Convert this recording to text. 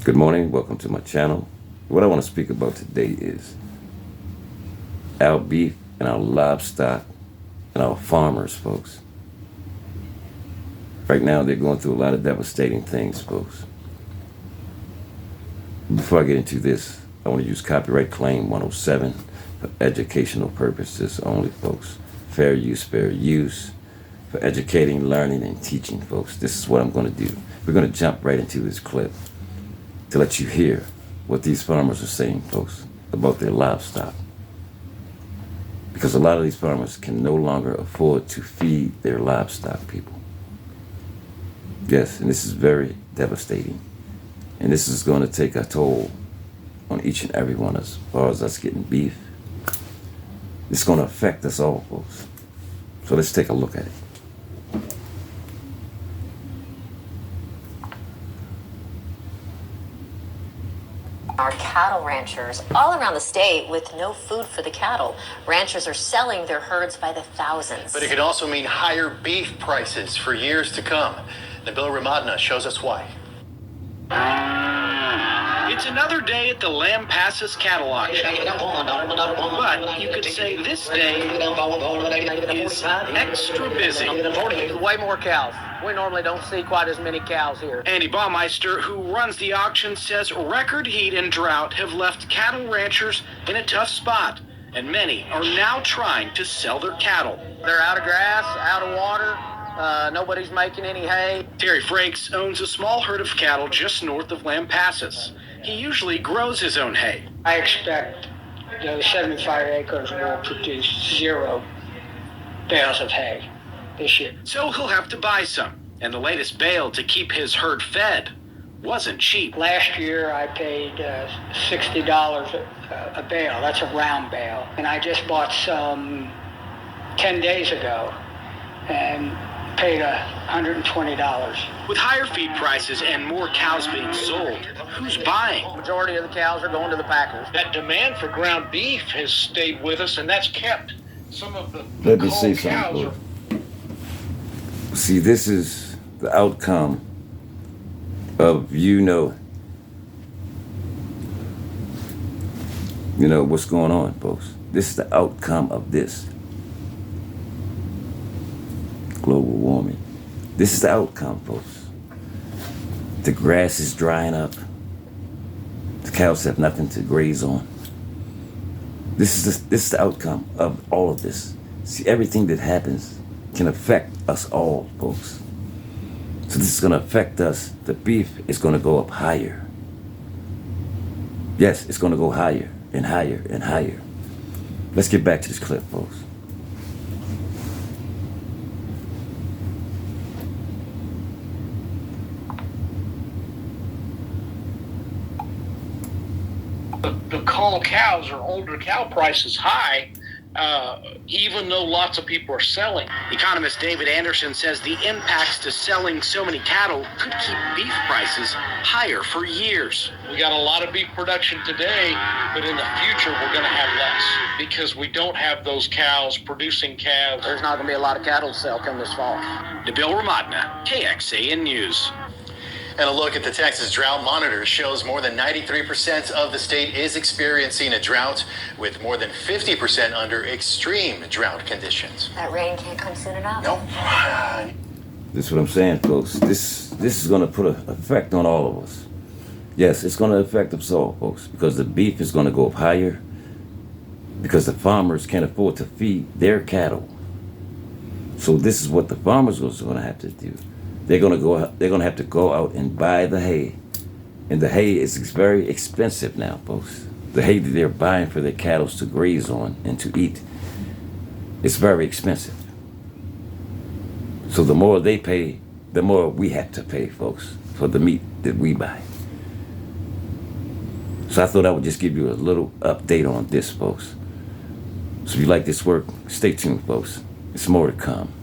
Good morning, welcome to my channel. What I want to speak about today is our beef and our livestock and our farmers, folks. Right now they're going through a lot of devastating things, folks. Before I get into this, I want to use copyright claim 107 for educational purposes only, folks. Fair use for educating, learning, and teaching, folks. This is what I'm going to do. We're going to jump right into this clip to let you hear what these farmers are saying, folks, about their livestock. Because a lot of these farmers can no longer afford to feed their livestock, people. Yes, and this is very devastating. And this is going to take a toll on each and every one as far as us getting beef. It's going to affect us all, folks. So let's take a look at it. Our cattle ranchers all around the state with no food for the cattle. Ranchers are selling their herds by the thousands. But it could also mean higher beef prices for years to come. Nabil Ramadna shows us why. It's another day at the Lamb Passes cattle auction. But you could say this day is extra busy. Way more cows. We normally don't see quite as many cows here. Andy Baumeister, who runs the auction, says record heat and drought have left cattle ranchers in a tough spot, and many are now trying to sell their cattle. They're out of grass, out of water. Nobody's making any hay. Terry Frakes owns a small herd of cattle just north of Lamb Passes. He usually grows his own hay. I expect the 75 acres will produce 0 bales of hay this year. So he'll have to buy some, and the latest bale to keep his herd fed wasn't cheap. Last year I paid $60 a bale. That's a round bale. And I just bought some 10 days ago and paid $120. With higher feed prices and more cows being sold, who's buying? Majority of the cows are going to the packers. That demand for ground beef has stayed with us, and that's kept some of the Let me say cows. something. See, this is the outcome of what's going on, folks. This is the outcome of this global warming. This is the outcome, folks. The grass is drying up. The cows have nothing to graze on. This is the outcome of all of this. See, everything that happens can affect us all, folks. So this is going to affect us. The beef is going to go up higher. Yes, it's going to go higher and higher and higher. Let's get back to this clip, folks. The cull cows or older cow prices high, even though lots of people are selling. Economist David Anderson says the impacts to selling so many cattle could keep beef prices higher for years. We got a lot of beef production today, but in the future we're going to have less because we don't have those cows producing calves. There's not going to be a lot of cattle to sell come this fall. Nabil Ramadna, KXAN News. And a look at the Texas Drought Monitor shows more than 93% of the state is experiencing a drought, with more than 50% under extreme drought conditions. That rain can't come soon enough. Nope. This is what I'm saying, folks. This is going to put an effect on all of us. Yes, it's going to affect us all, folks, because the beef is going to go up higher, because the farmers can't afford to feed their cattle. So this is what the farmers are going to have to do. They're going to have to go out and buy the hay. And the hay is very expensive now, folks. The hay that they're buying for their cattle to graze on and to eat, it's very expensive. So the more they pay, the more we have to pay, folks, for the meat that we buy. So I thought I would just give you a little update on this, folks. So if you like this work, stay tuned, folks. It's more to come.